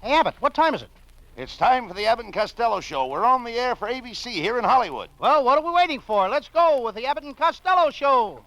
Hey, Abbott, what time is it? It's time for the Abbott and Costello show. We're on the air for ABC here in Hollywood. Well, what are we waiting for? Let's go with the Abbott and Costello show.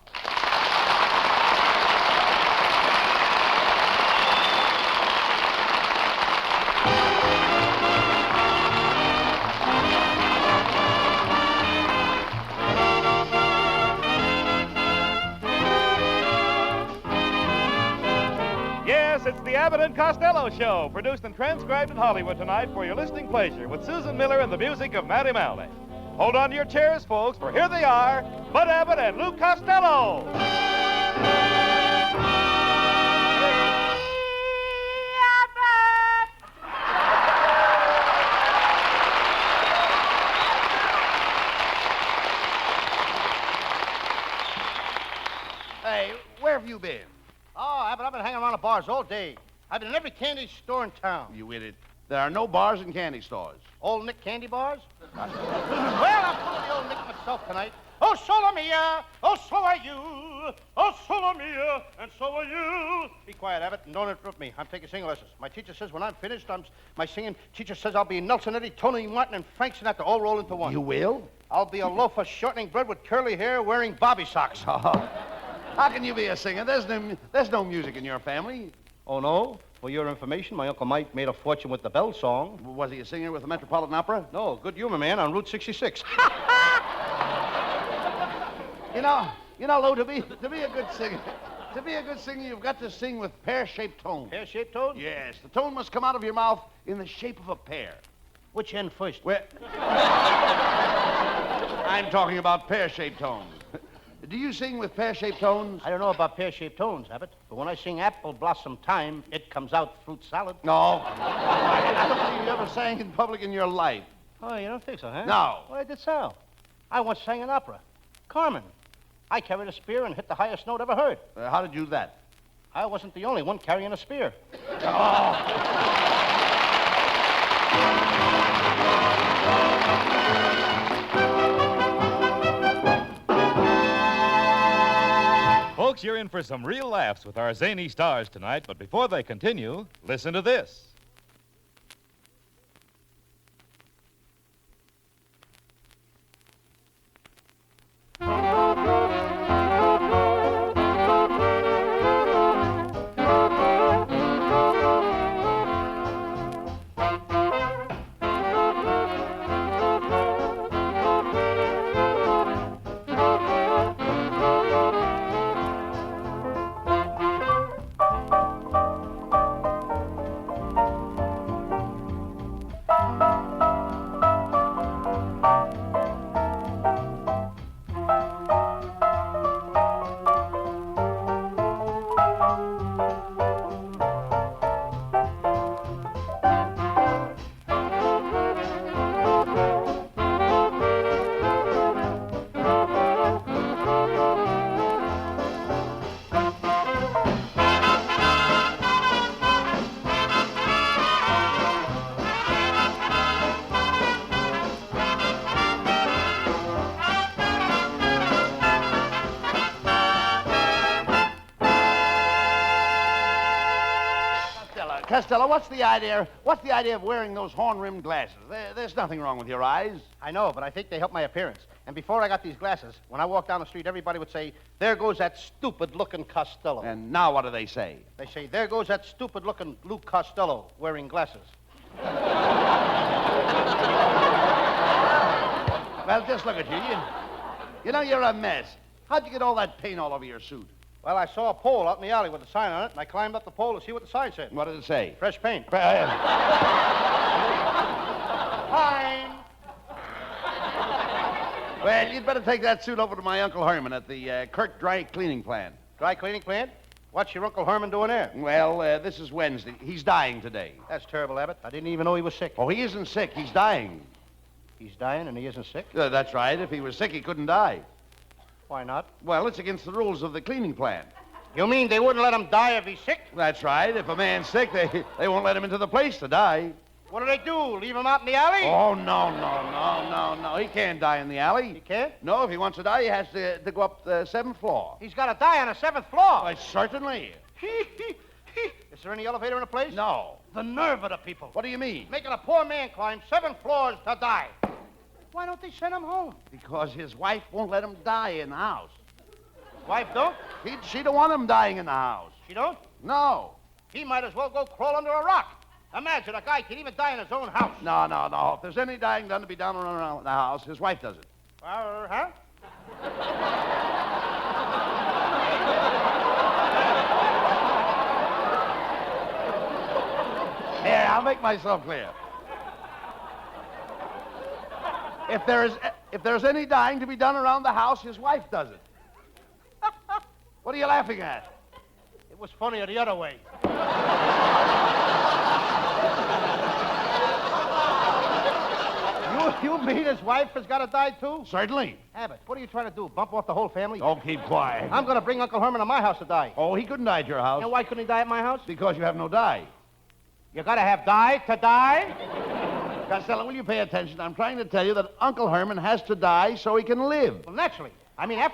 Yes, it's the Abbott and Costello Show, produced and transcribed in Hollywood tonight for your listening pleasure with Susan Miller and the music of Matty Malley. Hold on to your chairs, folks, for here they are, Bud Abbott and Lou Costello. Hey, where have you been? Oh, Abbott, I've been hanging around the bars all day. I've been in every candy store in town. You idiot. There are no bars and candy stores. Old Nick candy bars? Well, I'm full of the old Nick myself tonight. Oh, solo mia, oh, so are you. Oh, solo mia, and so are you. Be quiet, Abbott, and don't interrupt me. I'm taking singing lessons. My teacher says when I'm finished, my singing teacher says I'll be Nelson Eddy, Tony Martin, and Frank Sinatra all roll into one. You will? I'll be a loaf of shortening bread with curly hair wearing bobby socks. Oh. How can you be a singer? There's no music in your family. Oh, no? For your information, my Uncle Mike made a fortune with the Bell song. Was he a singer with the Metropolitan Opera? No, good humor man on Route 66. You know, Lou, to be a good singer, you've got to sing with pear-shaped tones. Pear-shaped tones? Yes, the tone must come out of your mouth in the shape of a pear. Which end first? Well, I'm talking about pear-shaped tones. Do you sing with pear-shaped tones? I don't know about pear-shaped tones, Abbott, but when I sing Apple Blossom Time, it comes out fruit salad. No. I don't believe you ever sang in public in your life. Oh, you don't think so, huh? No. Well, I did so. I once sang an opera. Carmen. I carried a spear and hit the highest note ever heard. How did you do that? I wasn't the only one carrying a spear. Folks, you're in for some real laughs with our zany stars tonight, but before they continue, listen to this. Costello, what's the idea of wearing those horn-rimmed glasses? There's nothing wrong with your eyes. I know, but I think they help my appearance. And before I got these glasses, when I walked down the street, everybody would say, there goes that stupid-looking Costello. And now what do they say? They say, there goes that stupid-looking Lou Costello wearing glasses. Well, just look at you. You know you're a mess. How'd you get all that paint all over your suit? Well, I saw a pole out in the alley with a sign on it, and I climbed up the pole to see what the sign said. What did it say? Fresh paint. Fine. Well, you'd better take that suit over to my Uncle Herman at the Kirk Dry Cleaning Plant. Dry cleaning plant? What's your Uncle Herman doing there? Well, this is Wednesday. He's dying today. That's terrible, Abbott. I didn't even know he was sick. Oh, he isn't sick. He's dying. He's dying and he isn't sick? That's right. If he was sick, he couldn't die. Why not? Well, it's against the rules of the cleaning plant. You mean they wouldn't let him die if he's sick? That's right. If a man's sick, they won't let him into the place to die. What do they do? Leave him out in the alley? Oh, no. He can't die in the alley. He can't? No, if he wants to die, he has to go up the 7th floor. He's got to die on the 7th floor. Why, certainly. Is there any elevator in the place? No. The nerve of the people. What do you mean? Making a poor man climb 7 floors to die. Why don't they send him home? Because his wife won't let him die in the house. Wife don't? She don't want him dying in the house. She don't? No. He might as well go crawl under a rock. Imagine, a guy can even die in his own house. No. If there's any dying done to be done around the house, his wife does it. Huh? Here, I'll make myself clear. If there's any dying to be done around the house, his wife does it. What are you laughing at? It was funnier the other way. You mean his wife has got to die, too? Certainly. Abbott, what are you trying to do, bump off the whole family? Oh, keep quiet. I'm going to bring Uncle Herman to my house to die. Oh, he couldn't die at your house. And why couldn't he die at my house? Because you have no dye. You got to have die to die? Costello, will you pay attention? I'm trying to tell you that Uncle Herman has to die so he can live. Well, naturally. I mean, F.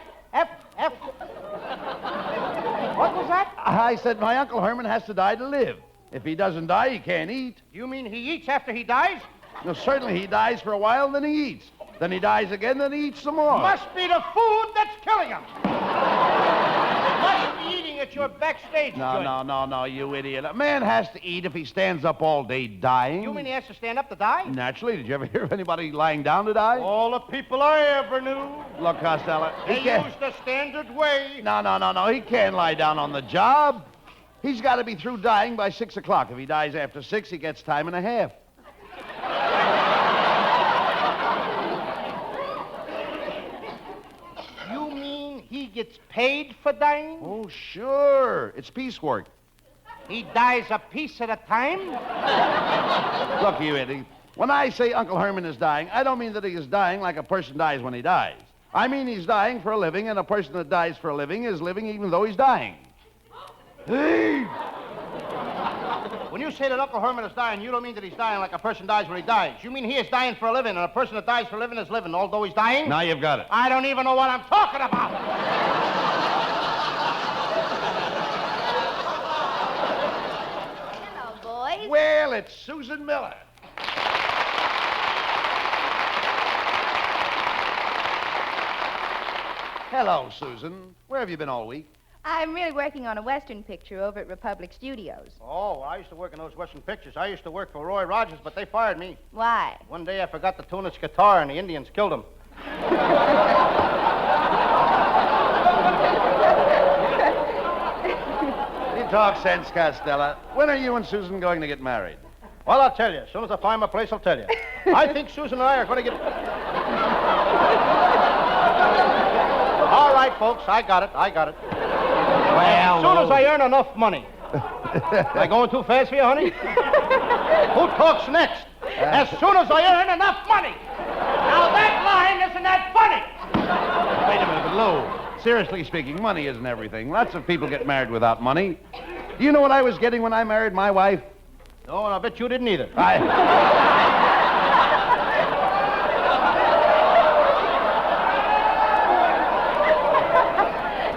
What was that? I said my Uncle Herman has to die to live. If he doesn't die, he can't eat. You mean he eats after he dies? No, certainly he dies for a while, then he eats. Then he dies again, then he eats some more. Must be the food that's killing him. Must be eating at your backstage joint. No, you idiot. A man has to eat if he stands up all day dying. You mean he has to stand up to die? Naturally. Did you ever hear of anybody lying down to die? All the people I ever knew. Look, Costello, They he can't... use the standard way. No. He can't lie down on the job. He's got to be through dying by 6 o'clock. If he dies after 6, he gets time and a half. You mean he gets paid for dying? Oh, sure. It's piecework. He dies a piece at a time? Look, you idiot. When I say Uncle Herman is dying, I don't mean that he is dying like a person dies when he dies. I mean he's dying for a living, and a person that dies for a living is living even though he's dying. Hey! When you say that Uncle Herman is dying, you don't mean that he's dying like a person dies when he dies. You mean he is dying for a living, and a person that dies for a living is living, although he's dying? Now you've got it. I don't even know what I'm talking about. Hello, boys. Well, it's Susan Miller. Hello, Susan. Where have you been all week? I'm really working on a Western picture over at Republic Studios. Oh, I used to work in those Western pictures. I used to work for Roy Rogers, but they fired me. Why? One day I forgot to tune his guitar, and the Indians killed him. You talk sense, Costello. When are you and Susan going to get married? Well, I'll tell you. As soon as I find my place, I'll tell you. I think Susan and I are going to get... All right, folks, I got it. Well, As soon as I earn enough money. Am I going too fast for you, honey? Who talks next? As soon as I earn enough money. Now, that line isn't that funny. Wait a minute, Lou. Seriously speaking, money isn't everything. Lots of people get married without money. Do you know what I was getting when I married my wife? No, and I bet you didn't either.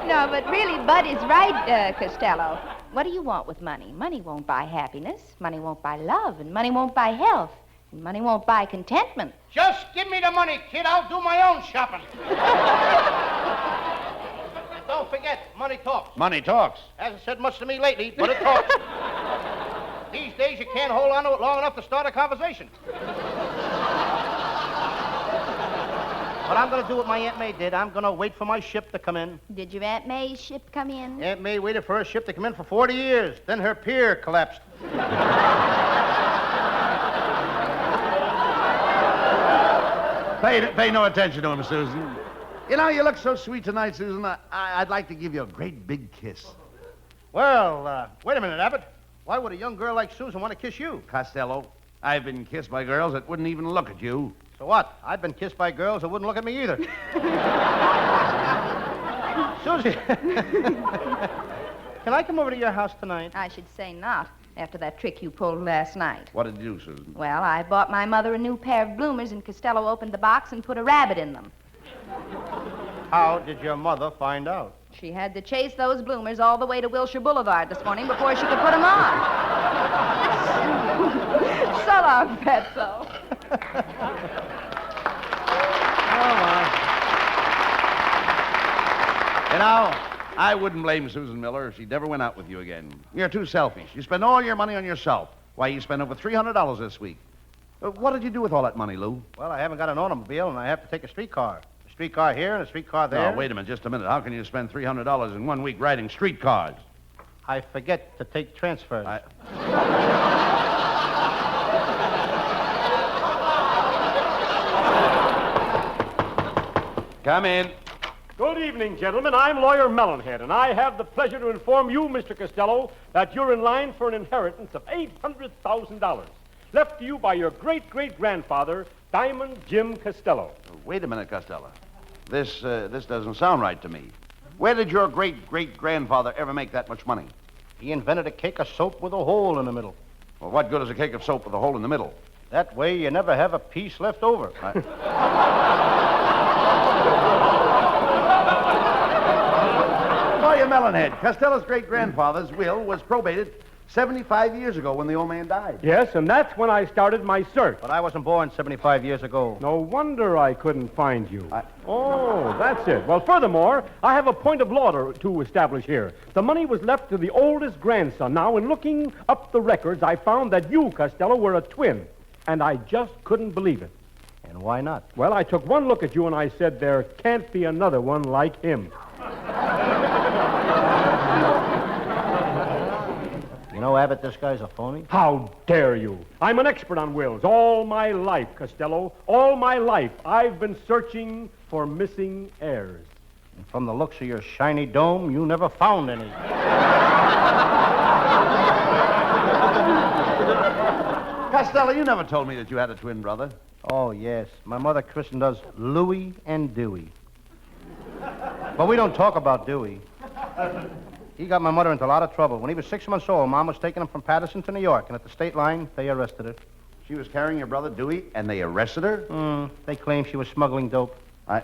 No, but really, Bud is right, Costello. What do you want with money? Money won't buy happiness. Money won't buy love. And money won't buy health. And money won't buy contentment. Just give me the money, kid. I'll do my own shopping. And don't forget, money talks. Money talks. Hasn't said much to me lately, but it talks. These days, you can't hold on to it long enough to start a conversation. What I'm going to do what my Aunt May did, I'm going to wait for my ship to come in. Did your Aunt May's ship come in? Aunt May waited for her ship to come in for 40 years. Then her pier collapsed. Pay no attention to him, Susan. You know, you look so sweet tonight, Susan. I'd like to give you a great big kiss. Well, wait a minute, Abbott. Why would a young girl like Susan want to kiss you? Costello, I've been kissed by girls that wouldn't even look at you. So what? I've been kissed by girls that wouldn't look at me either. Susie, can I come over to your house tonight? I should say not, after that trick you pulled last night. What did you do, Susan? Well, I bought my mother a new pair of bloomers, and Costello opened the box and put a rabbit in them. How did your mother find out? She had to chase those bloomers all the way to Wilshire Boulevard this morning before she could put them on. So long, Fatso. You know, I wouldn't blame Susan Miller if she never went out with you again. You're too selfish. You spend all your money on yourself. Why, you spent over $300 this week. What did you do with all that money, Lou? Well, I haven't got an automobile, and I have to take a streetcar. A streetcar here and a streetcar there. No, wait a minute, just a minute. How can you spend $300 in 1 week riding streetcars? I forget to take transfers. Come in. Good evening, gentlemen. I'm Lawyer Mellonhead, and I have the pleasure to inform you, Mr. Costello, that you're in line for an inheritance of $800,000 left to you by your great-great-grandfather, Diamond Jim Costello. Wait a minute, Costello. This doesn't sound right to me. Where did your great-great-grandfather ever make that much money? He invented a cake of soap with a hole in the middle. Well, what good is a cake of soap with a hole in the middle? That way you never have a piece left over. Lawyer Mellonhead, Costello's great-grandfather's will was probated 75 years ago when the old man died. Yes, and that's when I started my search. But I wasn't born 75 years ago. No wonder I couldn't find you. Oh, that's it. Well, furthermore, I have a point of law to establish here. The money was left to the oldest grandson. Now, in looking up the records, I found that you, Costello, were a twin, and I just couldn't believe it. And why not? Well, I took one look at you and I said, there can't be another one like him. You know, Abbott, this guy's a phony. How dare you? I'm an expert on wills. All my life, Costello, all my life, I've been searching for missing heirs. And from the looks of your shiny dome, you never found any. Costello, you never told me that you had a twin brother. Oh, yes. My mother christened us Louie and Dewey. But we don't talk about Dewey. He got my mother into a lot of trouble. When he was 6 months old, Mom was taking him from Patterson to New York, and at the state line, they arrested her. She was carrying your brother Dewey, and they arrested her? They claimed she was smuggling dope. Aha,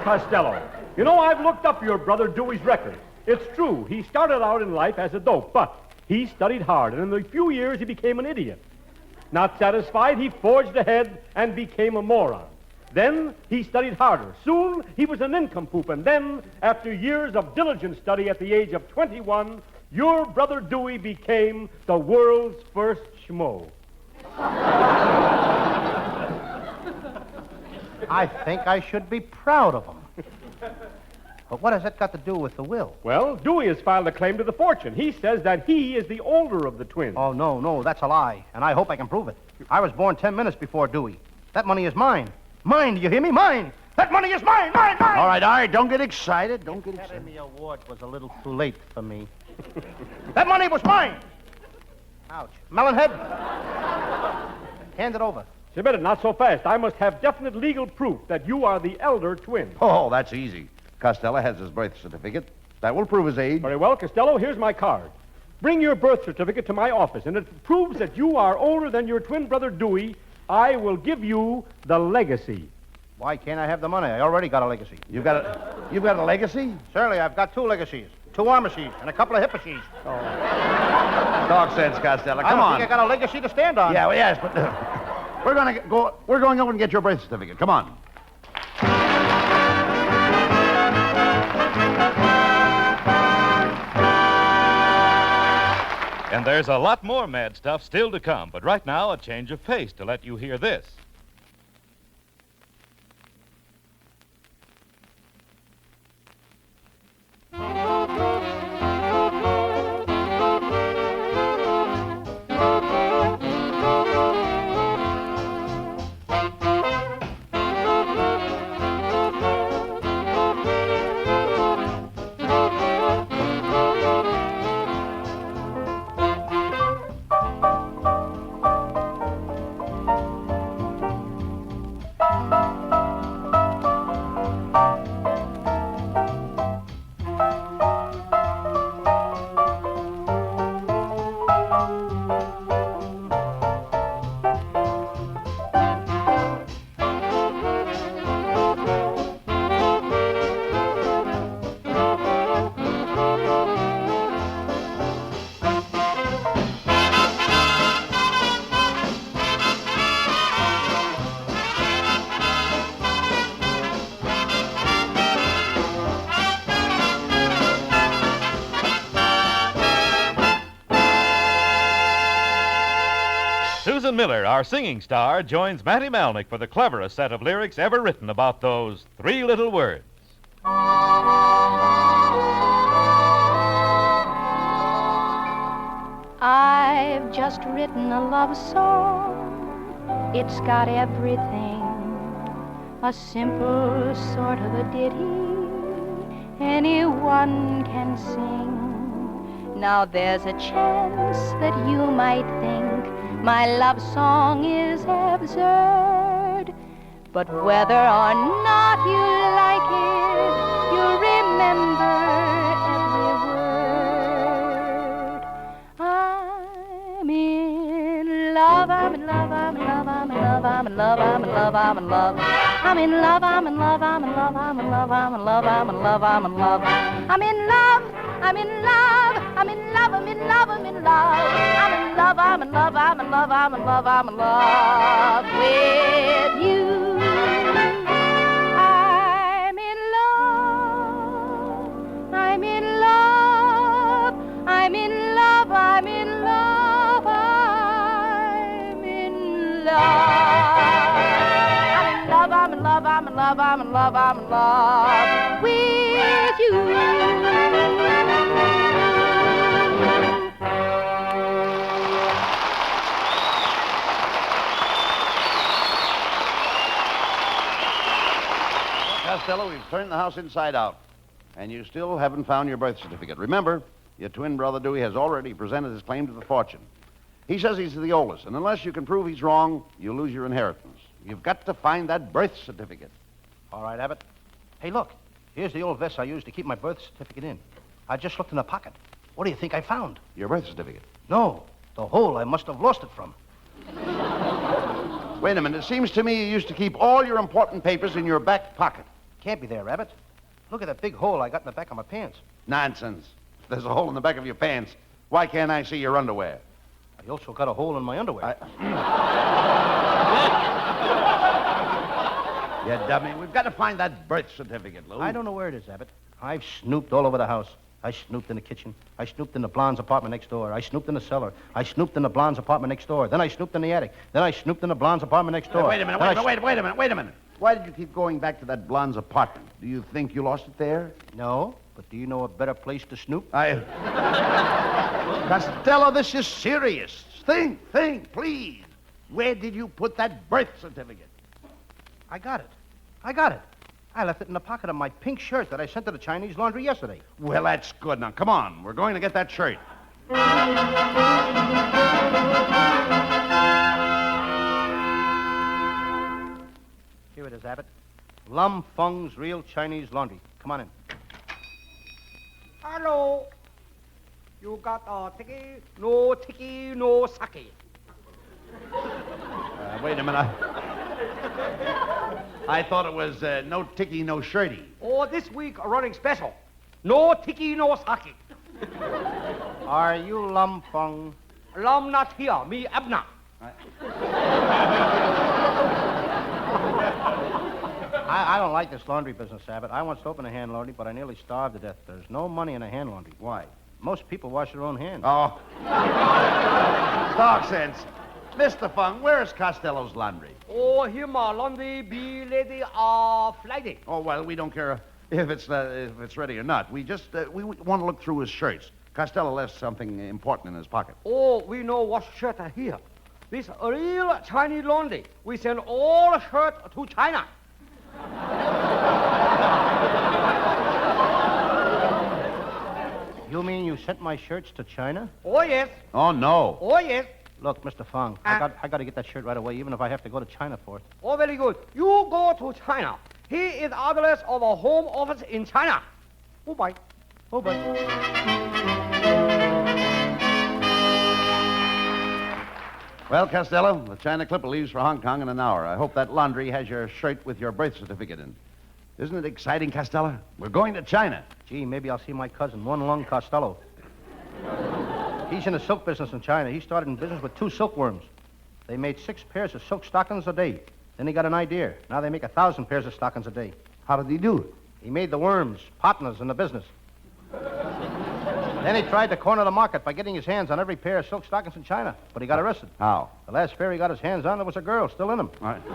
Costello. You know, I've looked up your brother Dewey's record. It's true. He started out in life as a dope, but he studied hard, and in a few years he became an idiot. Not satisfied, he forged ahead and became a moron. Then he studied harder. Soon he was a nincompoop, and then, after years of diligent study at the age of 21, your brother Dewey became the world's first schmo. I think I should be proud of him. But what has that got to do with the will? Well, Dewey has filed a claim to the fortune. He says that he is the older of the twins. Oh, no, that's a lie, and I hope I can prove it. I was born 10 minutes before Dewey. That money is mine. Mine, do you hear me? Mine! That money is mine! Mine! All right, don't get excited. Don't get excited. Academy Award was a little too late for me. That money was mine! Ouch. Mellonhead? Hand it over. Submit it, not so fast. I must have definite legal proof that you are the elder twin. Oh, that's easy. Costello has his birth certificate. That will prove his age. Very well, Costello, here's my card. Bring your birth certificate to my office, and it proves that you are older than your twin brother Dewey. I will give you the legacy. Why can't I have the money? I already got a legacy. You've got a legacy? Certainly, I've got 2 legacies. 2 armicies and a couple of hippicies. Talk sense, Costello. Come I on. think I got a legacy to stand on. Yeah, well, yes, but we're going over and get your birth certificate. Come on. And there's a lot more mad stuff still to come, but right now, a change of pace to let you hear this. Susan Miller, our singing star, joins Matty Malnick for the cleverest set of lyrics ever written about those three little words. I've just written a love song. It's got everything. A simple sort of a ditty anyone can sing. Now there's a chance that you might think my love song is absurd. But whether or not you like it, you'll remember every word. I'm in love, I'm in love, I'm in love, I'm in love, I'm in love, I'm in love, I'm in love. I'm in love, I'm in love, I'm in love, I'm in love, I'm in love, I'm in love, I'm in love. I'm in love, I'm in love, I'm in love, I'm in love, I'm in love. I'm in love, I'm in love, I'm in love, I'm in love, I'm in love with you. I'm in love, I'm in love, I'm in love, I'm in love, I'm in love. I'm in love, I'm in love, I'm in love, I'm in love with you. Costello, we've turned the house inside out, and you still haven't found your birth certificate. Remember, your twin brother Dewey has already presented his claim to the fortune. He says he's the oldest, and unless you can prove he's wrong, you'll lose your inheritance. You've got to find that birth certificate. All right, Abbott. Hey, look. Here's the old vest I used to keep my birth certificate in. I just looked in the pocket. What do you think I found? Your birth certificate? No, the hole I must have lost it from. Wait a minute. It seems to me you used to keep all your important papers in your back pocket. Can't be there, Abbott. Look at that big hole I got in the back of my pants. Nonsense. If there's a hole in the back of your pants, why can't I see your underwear? I also got a hole in my underwear. You dummy. We've got to find that birth certificate, Lou. I don't know where it is, Abbott. I've snooped all over the house. I snooped in the kitchen. I snooped in the blonde's apartment next door. I snooped in the cellar. I snooped in the blonde's apartment next door. Then I snooped in the attic. Then I snooped in the blonde's apartment next door. Wait a minute, wait a minute. Why did you keep going back to that blonde's apartment? Do you think you lost it there? No, but do you know a better place to snoop? Costello, this is serious. Think, please. Where did you put that birth certificate? I got it. I left it in the pocket of my pink shirt that I sent to the Chinese laundry yesterday. Well, that's good. Now, come on. We're going to get that shirt. Here it is, Abbott. Lum Feng's Real Chinese Laundry. Come on in. Hello. You got a tiki, no sake. Wait a minute. I thought it was no ticky, no shirty. Oh, this week running special. No tiki, no sake. Are you Lum Feng? Lum not here, me Abna. I don't like this laundry business, Abbott. I once opened a hand laundry, but I nearly starved to death. There's no money in a hand laundry. Why? Most people wash their own hands. Oh. Talk sense. Mr. Fung, where's Costello's laundry? Oh, here my laundry be ready Friday. Oh, well, we don't care if it's ready or not. We just we want to look through his shirts. Costello left something important in his pocket. Oh, we know what shirt are here. This real Chinese laundry. We send all shirt to China. You mean you sent my shirts to China? Oh, yes. Oh, no. Oh, yes. Look, Mr. Feng, I got to get that shirt right away, even if I have to go to China for it. Oh, very good. You go to China. Here is address of a home office in China. Oh, bye. Oh, but... Well, Costello, the China Clipper leaves for Hong Kong in an hour. I hope that laundry has your shirt with your birth certificate in. Isn't it exciting, Costello? We're going to China. Gee, maybe I'll see my cousin, One Lung Costello. He's in the silk business in China. He started in business with 2 silkworms. They made 6 pairs of silk stockings a day. Then he got an idea. Now they make 1,000 pairs of stockings a day. How did he do it? He made the worms partners in the business. Then he tried to corner the market by getting his hands on every pair of silk stockings in China, but he got arrested. How? The last pair he got his hands on, there was a girl still in them. All right.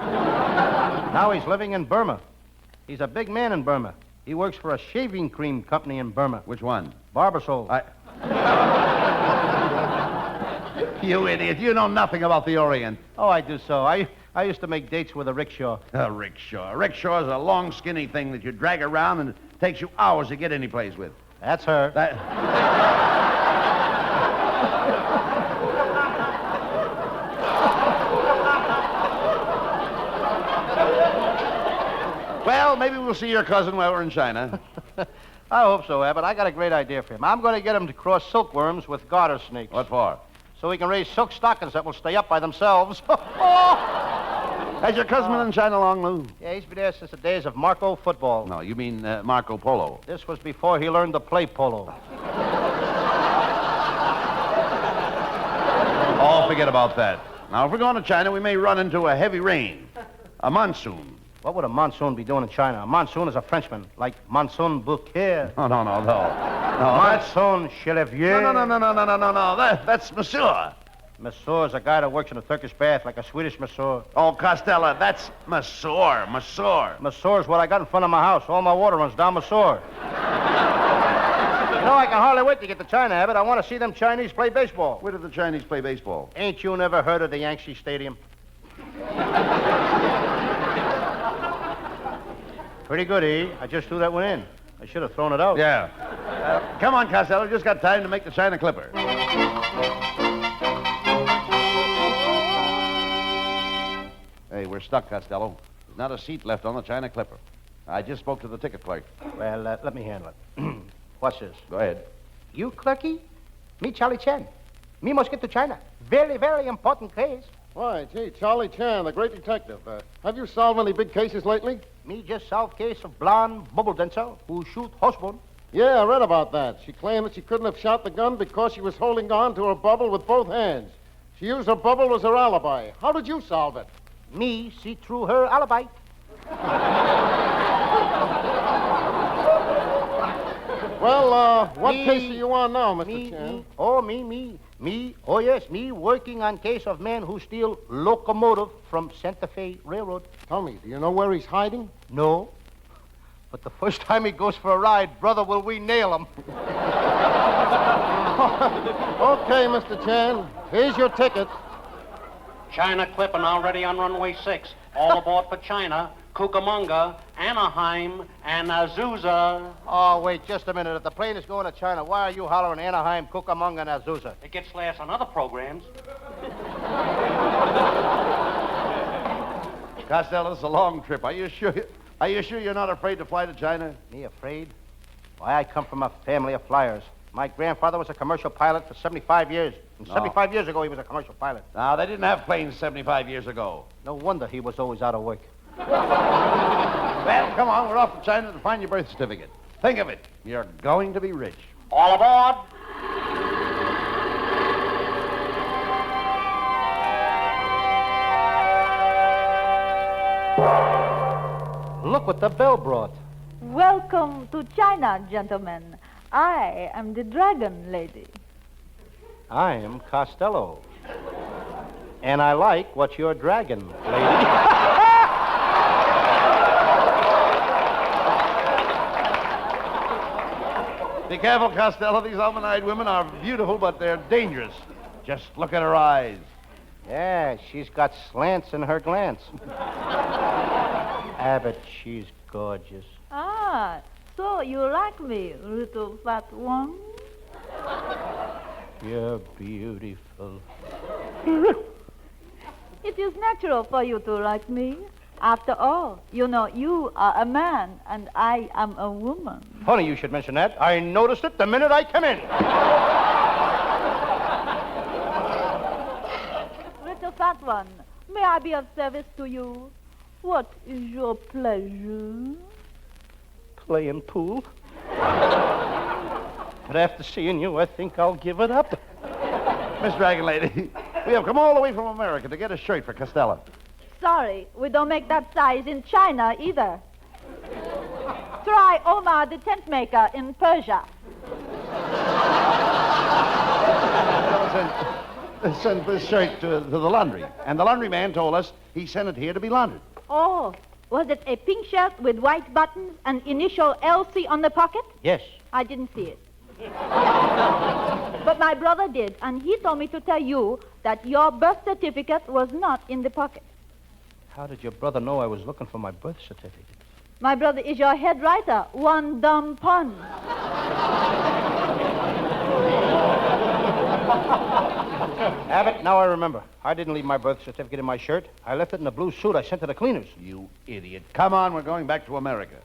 Now he's living in Burma. He's a big man in Burma. He works for a shaving cream company in Burma. Which one? Barbasol. You idiot. You know nothing about the Orient. Oh, I do so. I used to make dates with a rickshaw. A rickshaw. A rickshaw is a long, skinny thing that you drag around and it takes you hours to get any place with. That's her. Well, maybe we'll see your cousin while we're in China. I hope so, Abbott. I got a great idea for him. I'm going to get him to cross silkworms with garter snakes. What for? So he can raise silk stockings that will stay up by themselves. Has your cousin been in China long, Lou? Yeah, he's been there since the days of Marco football. No, you mean Marco Polo. This was before he learned to play polo. Oh, forget about that. Now, if we're going to China, we may run into a heavy rain. A monsoon. What would a monsoon be doing in China? A monsoon is a Frenchman, like Monsoon Bouquet. No. Monsoon Chelevier. No. That's Monsieur. Monsieur is a guy that works in a Turkish bath, like a Swedish Monsieur. Oh, Costello, that's Monsieur. Monsieur is what I got in front of my house. All my water runs down Monsieur. You know, I can hardly wait to get to China, Abbott. I want to see them Chinese play baseball. Where do the Chinese play baseball? Ain't you never heard of the Yankee Stadium? Pretty good, E. I just threw that one in. I should have thrown it out. Yeah. Come on, Costello. Just got time to make the China Clipper. Hey, we're stuck, Costello. There's not a seat left on the China Clipper. I just spoke to the ticket clerk. Well, let me handle it. What's this? Go ahead. You, clerky? Me, Charlie Chan. Me must get to China. Very, very important case. Why, gee, Charlie Chan, the great detective. Have you solved any big cases lately? Me just solved case of blonde bubble dancer who shoot horsebone. Yeah, I read about that. She claimed that she couldn't have shot the gun because she was holding on to her bubble with both hands. She used her bubble as her alibi. How did you solve it? Me see through her alibi. Well, what case are you on now, Mr. Chan? Me. Oh, yes, me working on case of man who steal locomotive from Santa Fe Railroad. Tell me, do you know where he's hiding? No. But the first time he goes for a ride, brother, will we nail him? Okay, Mr. Chan. Here's your ticket. China clipping already on runway 6. All aboard for China, Cucamonga, Anaheim, and Azusa. Oh, wait just a minute. If the plane is going to China, why are you hollering Anaheim, Cucamonga, and Azusa? It gets last on other programs. Costello, it's a long trip. Are you sure you're not afraid to fly to China? Me afraid? Why, I come from a family of flyers. My grandfather was a commercial pilot for 75 years. And 75 years ago, he was a commercial pilot. No, they didn't have planes 75 years ago. No wonder he was always out of work. Well, come on, we're off to China to find your birth certificate. Think of it. You're going to be rich. All aboard. Look what the bell brought. Welcome to China, gentlemen. I am the dragon lady. I am Costello. And I like what you're dragging, lady. Be careful, Costello. These almond-eyed women are beautiful, but they're dangerous. Just look at her eyes. Yeah, she's got slants in her glance. Abbott, she's gorgeous. Ah, so you like me, little fat one? You're beautiful. It is natural for you to like me. After all, you know, you are a man and I am a woman. Funny you should mention that. I noticed it the minute I came in. Little fat one, may I be of service to you? What is your pleasure? Playing pool. But after seeing you, I think I'll give it up. Miss Dragon Lady, we have come all the way from America to get a shirt for Costello. Sorry, we don't make that size in China either. Try Omar the tent maker in Persia. Sent this shirt to the laundry. And the laundry man told us he sent it here to be laundered. Oh, was it a pink shirt with white buttons and initial LC on the pocket? Yes. I didn't see it. But my brother did, and he told me to tell you that your birth certificate was not in the pocket. How did your brother know I was looking for my birth certificate? My brother is your head writer. One dumb pun. Abbott, now I remember. I didn't leave my birth certificate in my shirt. I left it in a blue suit I sent to the cleaners. You idiot. Come on, we're going back to America.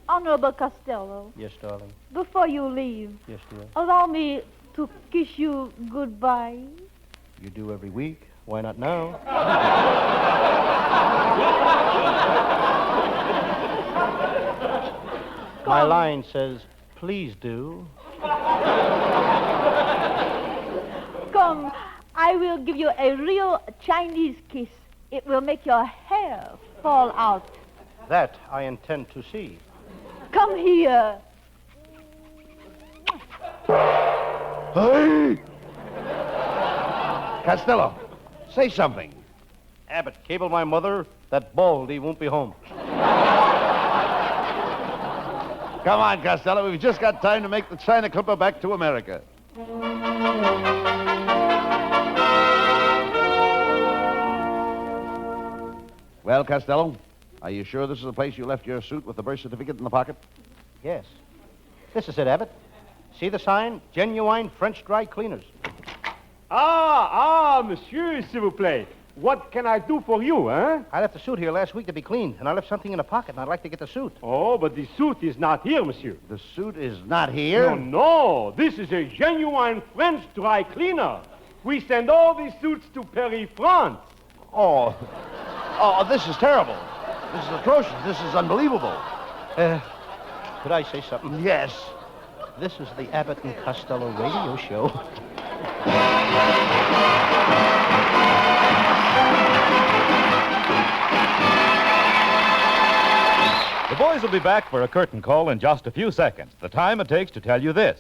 Honorable Costello, Yes, darling. before you leave, Yes, dear. allow me to kiss you goodbye. You do every week. Why not now? My line says, please do. Come, I will give you a real Chinese kiss. It will make your hair fall out. That I intend to see. Come here. Hey! Costello, say something. Abbott, cable my mother that Baldy won't be home. Come on, Costello. We've just got time to make the China Clipper back to America. Well, Costello, are you sure this is the place you left your suit with the birth certificate in the pocket? Yes. This is it, Abbott. See the sign? Genuine French dry cleaners. monsieur, s'il vous plaît. What can I do for you, huh? I left the suit here last week to be cleaned, and I left something in the pocket, and I'd like to get the suit. Oh, but the suit is not here, monsieur. The suit is not here? No. This is a genuine French dry cleaner. We send all these suits to Paris, France. Oh, this is terrible. This is atrocious. This is unbelievable. Could I say something? Yes. This is the Abbott and Costello radio show. The boys will be back for a curtain call in just a few seconds. The time it takes to tell you this.